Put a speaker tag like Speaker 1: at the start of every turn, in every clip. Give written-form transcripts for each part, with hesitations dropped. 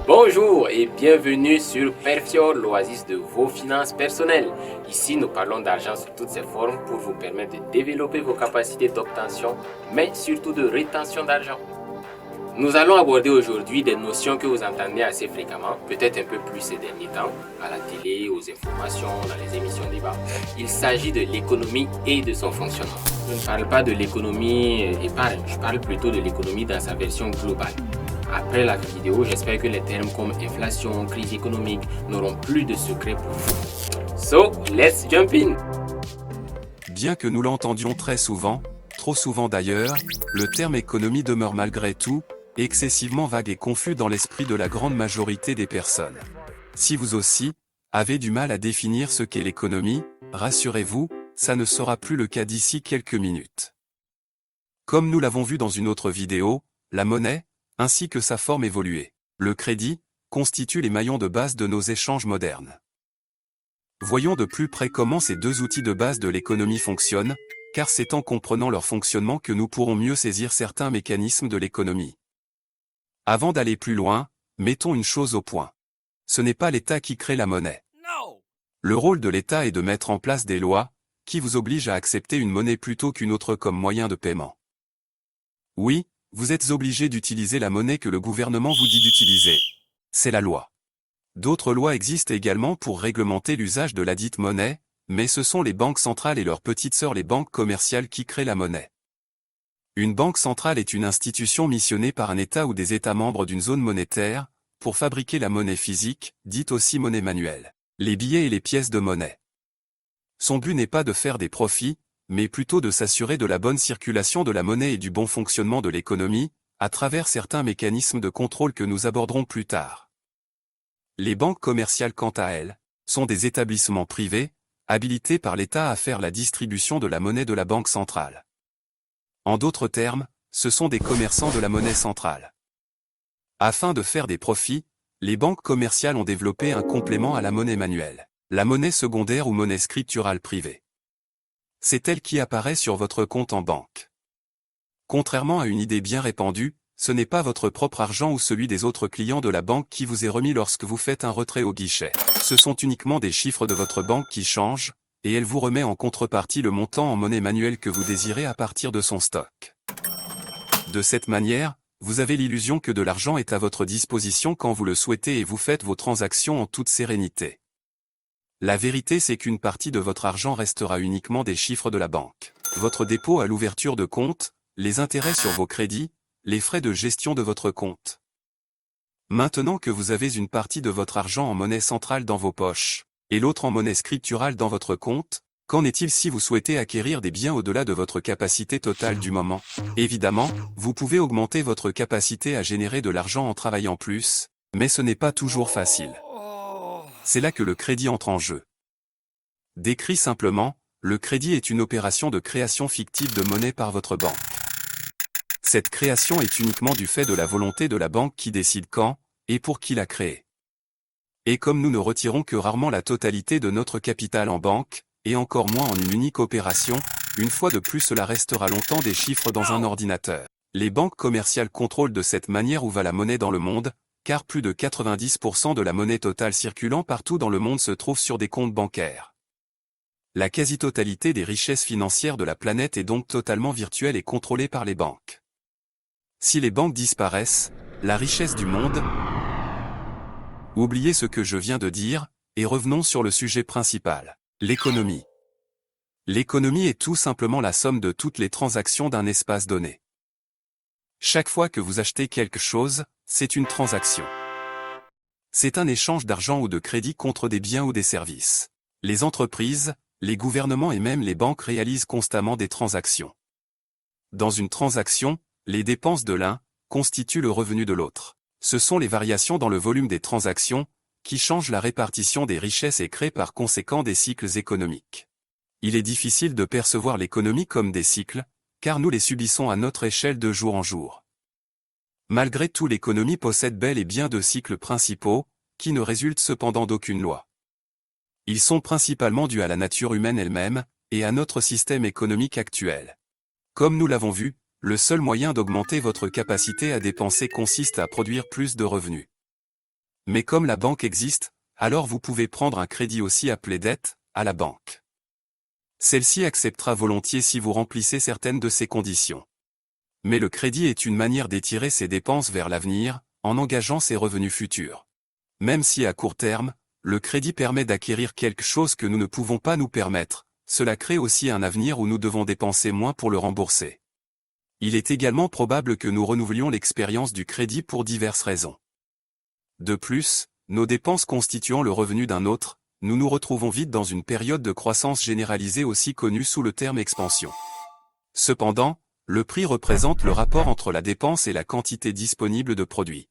Speaker 1: Bonjour et bienvenue sur Perfior, l'oasis de vos finances personnelles. Ici, nous parlons d'argent sous toutes ses formes pour vous permettre de développer vos capacités d'obtention, mais surtout de rétention d'argent. Nous allons aborder aujourd'hui des notions que vous entendez assez fréquemment, peut-être un peu plus ces derniers temps, à la télé, aux informations, dans les émissions débat. Il s'agit de l'économie et de son fonctionnement. Je ne parle pas de l'économie épargne, je parle plutôt de l'économie dans sa version globale. Après la vidéo, j'espère que les termes comme inflation, crise économique n'auront plus de secret pour vous. So, let's jump in!
Speaker 2: Bien que nous l'entendions très souvent, trop souvent d'ailleurs, le terme économie demeure malgré tout, excessivement vague et confus dans l'esprit de la grande majorité des personnes. Si vous aussi, avez du mal à définir ce qu'est l'économie, rassurez-vous, ça ne sera plus le cas d'ici quelques minutes. Comme nous l'avons vu dans une autre vidéo, la monnaie, ainsi que sa forme évoluée, le crédit, constitue les maillons de base de nos échanges modernes. Voyons de plus près comment ces deux outils de base de l'économie fonctionnent, car c'est en comprenant leur fonctionnement que nous pourrons mieux saisir certains mécanismes de l'économie. Avant d'aller plus loin, mettons une chose au point. Ce n'est pas l'État qui crée la monnaie. Le rôle de l'État est de mettre en place des lois, qui vous obligent à accepter une monnaie plutôt qu'une autre comme moyen de paiement. Oui, vous êtes obligé d'utiliser la monnaie que le gouvernement vous dit d'utiliser. C'est la loi. D'autres lois existent également pour réglementer l'usage de la dite monnaie, mais ce sont les banques centrales et leurs petites sœurs les banques commerciales qui créent la monnaie. Une banque centrale est une institution missionnée par un État ou des États membres d'une zone monétaire, pour fabriquer la monnaie physique, dite aussi monnaie manuelle, les billets et les pièces de monnaie. Son but n'est pas de faire des profits, mais plutôt de s'assurer de la bonne circulation de la monnaie et du bon fonctionnement de l'économie, à travers certains mécanismes de contrôle que nous aborderons plus tard. Les banques commerciales, quant à elles, sont des établissements privés, habilités par l'État à faire la distribution de la monnaie de la banque centrale. En d'autres termes, ce sont des commerçants de la monnaie centrale. Afin de faire des profits, les banques commerciales ont développé un complément à la monnaie manuelle, la monnaie secondaire ou monnaie scripturale privée. C'est elle qui apparaît sur votre compte en banque. Contrairement à une idée bien répandue, ce n'est pas votre propre argent ou celui des autres clients de la banque qui vous est remis lorsque vous faites un retrait au guichet. Ce sont uniquement des chiffres de votre banque qui changent, et elle vous remet en contrepartie le montant en monnaie manuelle que vous désirez à partir de son stock. De cette manière, vous avez l'illusion que de l'argent est à votre disposition quand vous le souhaitez et vous faites vos transactions en toute sérénité. La vérité, c'est qu'une partie de votre argent restera uniquement des chiffres de la banque. Votre dépôt à l'ouverture de compte, les intérêts sur vos crédits, les frais de gestion de votre compte. Maintenant que vous avez une partie de votre argent en monnaie centrale dans vos poches, et l'autre en monnaie scripturale dans votre compte, qu'en est-il si vous souhaitez acquérir des biens au-delà de votre capacité totale du moment? Évidemment, vous pouvez augmenter votre capacité à générer de l'argent en travaillant plus, mais ce n'est pas toujours facile. C'est là que le crédit entre en jeu. Décrit simplement, le crédit est une opération de création fictive de monnaie par votre banque. Cette création est uniquement du fait de la volonté de la banque qui décide quand, et pour qui la créer. Et comme nous ne retirons que rarement la totalité de notre capital en banque, et encore moins en une unique opération, une fois de plus cela restera longtemps des chiffres dans un ordinateur. Les banques commerciales contrôlent de cette manière où va la monnaie dans le monde, car plus de 90% de la monnaie totale circulant partout dans le monde se trouve sur des comptes bancaires. La quasi-totalité des richesses financières de la planète est donc totalement virtuelle et contrôlée par les banques. Si les banques disparaissent, la richesse du monde... Oubliez ce que je viens de dire, et revenons sur le sujet principal, l'économie. L'économie est tout simplement la somme de toutes les transactions d'un espace donné. Chaque fois que vous achetez quelque chose, c'est une transaction. C'est un échange d'argent ou de crédit contre des biens ou des services. Les entreprises, les gouvernements et même les banques réalisent constamment des transactions. Dans une transaction, les dépenses de l'un constituent le revenu de l'autre. Ce sont les variations dans le volume des transactions qui changent la répartition des richesses et créent par conséquent des cycles économiques. Il est difficile de percevoir l'économie comme des cycles, car nous les subissons à notre échelle de jour en jour. Malgré tout, l'économie possède bel et bien deux cycles principaux, qui ne résultent cependant d'aucune loi. Ils sont principalement dus à la nature humaine elle-même, et à notre système économique actuel. Comme nous l'avons vu, le seul moyen d'augmenter votre capacité à dépenser consiste à produire plus de revenus. Mais comme la banque existe, alors vous pouvez prendre un crédit aussi appelé dette, à la banque. Celle-ci acceptera volontiers si vous remplissez certaines de ces conditions. Mais le crédit est une manière d'étirer ses dépenses vers l'avenir, en engageant ses revenus futurs. Même si à court terme, le crédit permet d'acquérir quelque chose que nous ne pouvons pas nous permettre, cela crée aussi un avenir où nous devons dépenser moins pour le rembourser. Il est également probable que nous renouvelions l'expérience du crédit pour diverses raisons. De plus, nos dépenses constituant le revenu d'un autre, nous nous retrouvons vite dans une période de croissance généralisée aussi connue sous le terme expansion. Cependant, le prix représente le rapport entre la dépense et la quantité disponible de produits.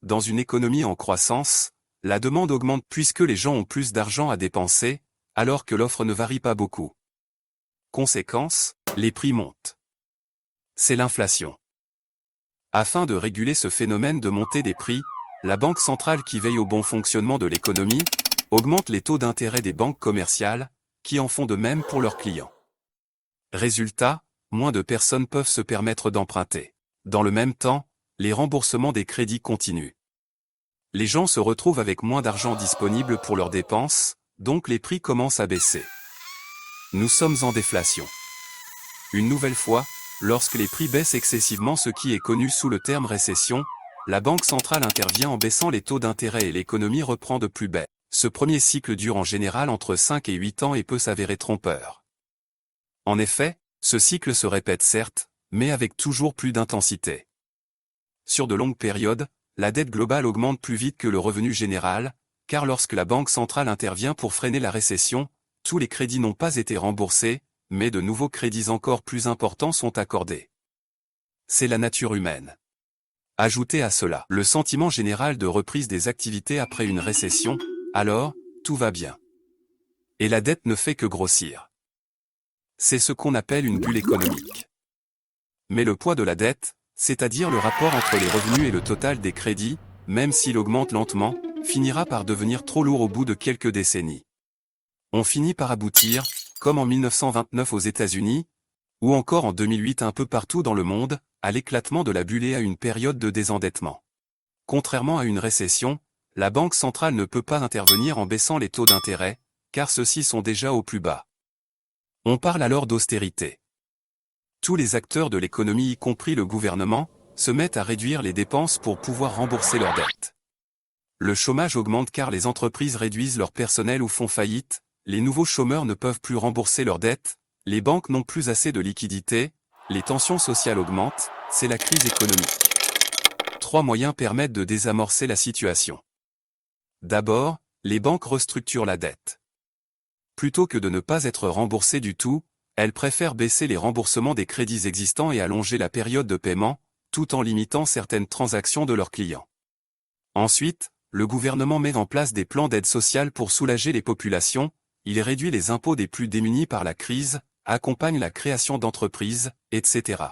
Speaker 2: Dans une économie en croissance, la demande augmente puisque les gens ont plus d'argent à dépenser, alors que l'offre ne varie pas beaucoup. Conséquence, les prix montent. C'est l'inflation. Afin de réguler ce phénomène de montée des prix, la Banque centrale qui veille au bon fonctionnement de l'économie, augmente les taux d'intérêt des banques commerciales, qui en font de même pour leurs clients. Résultat, moins de personnes peuvent se permettre d'emprunter. Dans le même temps, les remboursements des crédits continuent. Les gens se retrouvent avec moins d'argent disponible pour leurs dépenses, donc les prix commencent à baisser. Nous sommes en déflation. Une nouvelle fois, lorsque les prix baissent excessivement, ce qui est connu sous le terme récession, la Banque centrale intervient en baissant les taux d'intérêt et l'économie reprend de plus bas. Ce premier cycle dure en général entre 5 et 8 ans et peut s'avérer trompeur. En effet, ce cycle se répète certes, mais avec toujours plus d'intensité. Sur de longues périodes, la dette globale augmente plus vite que le revenu général, car lorsque la Banque centrale intervient pour freiner la récession, tous les crédits n'ont pas été remboursés, mais de nouveaux crédits encore plus importants sont accordés. C'est la nature humaine. Ajoutez à cela le sentiment général de reprise des activités après une récession, alors, tout va bien. Et la dette ne fait que grossir. C'est ce qu'on appelle une bulle économique. Mais le poids de la dette, c'est-à-dire le rapport entre les revenus et le total des crédits, même s'il augmente lentement, finira par devenir trop lourd au bout de quelques décennies. On finit par aboutir, comme en 1929 aux États-Unis, ou encore en 2008 un peu partout dans le monde, à l'éclatement de la bulle et à une période de désendettement. Contrairement à une récession, la Banque centrale ne peut pas intervenir en baissant les taux d'intérêt, car ceux-ci sont déjà au plus bas. On parle alors d'austérité. Tous les acteurs de l'économie, y compris le gouvernement, se mettent à réduire les dépenses pour pouvoir rembourser leurs dettes. Le chômage augmente car les entreprises réduisent leur personnel ou font faillite, les nouveaux chômeurs ne peuvent plus rembourser leurs dettes, les banques n'ont plus assez de liquidités, les tensions sociales augmentent, c'est la crise économique. 3 moyens permettent de désamorcer la situation. D'abord, les banques restructurent la dette. Plutôt que de ne pas être remboursées du tout, elles préfèrent baisser les remboursements des crédits existants et allonger la période de paiement, tout en limitant certaines transactions de leurs clients. Ensuite, le gouvernement met en place des plans d'aide sociale pour soulager les populations, il réduit les impôts des plus démunis par la crise, accompagne la création d'entreprises, etc.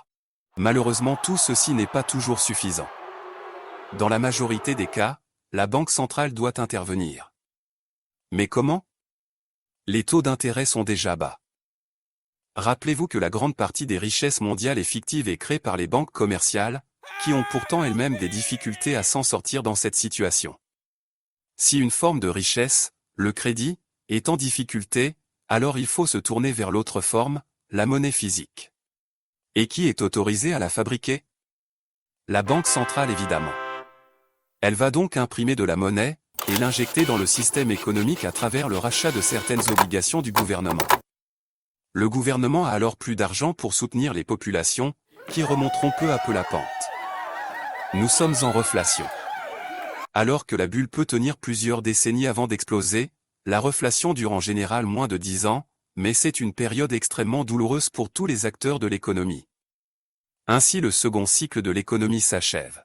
Speaker 2: Malheureusement, tout ceci n'est pas toujours suffisant. Dans la majorité des cas, la Banque centrale doit intervenir. Mais comment ? Les taux d'intérêt sont déjà bas. Rappelez-vous que la grande partie des richesses mondiales est fictive et créée par les banques commerciales, qui ont pourtant elles-mêmes des difficultés à s'en sortir dans cette situation. Si une forme de richesse, le crédit, est en difficulté, alors il faut se tourner vers l'autre forme, la monnaie physique. Et qui est autorisé à la fabriquer ? La Banque centrale évidemment. Elle va donc imprimer de la monnaie, et l'injecter dans le système économique à travers le rachat de certaines obligations du gouvernement. Le gouvernement a alors plus d'argent pour soutenir les populations, qui remonteront peu à peu la pente. Nous sommes en reflation. Alors que la bulle peut tenir plusieurs décennies avant d'exploser, la reflation dure en général moins de 10 ans, mais c'est une période extrêmement douloureuse pour tous les acteurs de l'économie. Ainsi le second cycle de l'économie s'achève.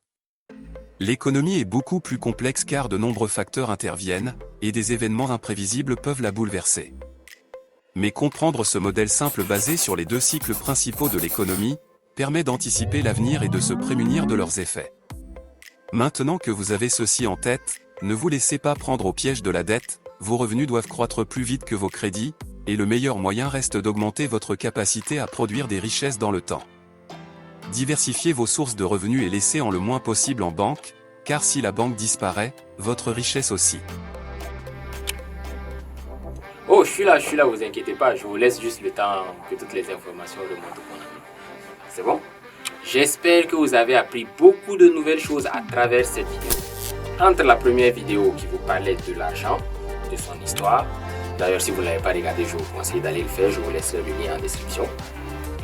Speaker 2: L'économie est beaucoup plus complexe car de nombreux facteurs interviennent, et des événements imprévisibles peuvent la bouleverser. Mais comprendre ce modèle simple basé sur les 2 cycles principaux de l'économie, permet d'anticiper l'avenir et de se prémunir de leurs effets. Maintenant que vous avez ceci en tête, ne vous laissez pas prendre au piège de la dette, vos revenus doivent croître plus vite que vos crédits, et le meilleur moyen reste d'augmenter votre capacité à produire des richesses dans le temps. Diversifiez vos sources de revenus et laissez en le moins possible en banque, Car si la banque disparaît, votre richesse aussi.
Speaker 1: Oh, je suis là, vous inquiétez pas, je vous laisse juste le temps que toutes les informations remontent au bon ami. C'est bon? J'espère que vous avez appris beaucoup de nouvelles choses à travers cette vidéo. Entre la première vidéo qui vous parlait de l'argent, de son histoire, d'ailleurs si vous ne l'avez pas regardé, je vous conseille d'aller le faire, je vous laisserai le lien en description.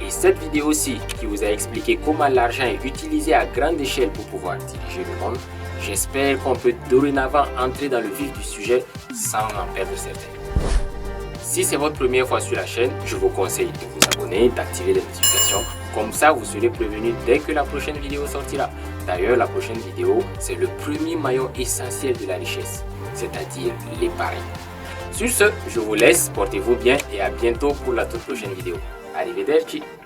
Speaker 1: Et cette vidéo aussi qui vous a expliqué comment l'argent est utilisé à grande échelle pour pouvoir diriger le monde, j'espère qu'on peut dorénavant entrer dans le vif du sujet sans en perdre certains. Si c'est votre première fois sur la chaîne, je vous conseille de vous abonner, d'activer les notifications. Comme ça, vous serez prévenu dès que la prochaine vidéo sortira. D'ailleurs, la prochaine vidéo, c'est le premier maillon essentiel de la richesse, c'est-à-dire l'épargne. Sur ce, je vous laisse, portez-vous bien et à bientôt pour la toute prochaine vidéo. Arrivederci!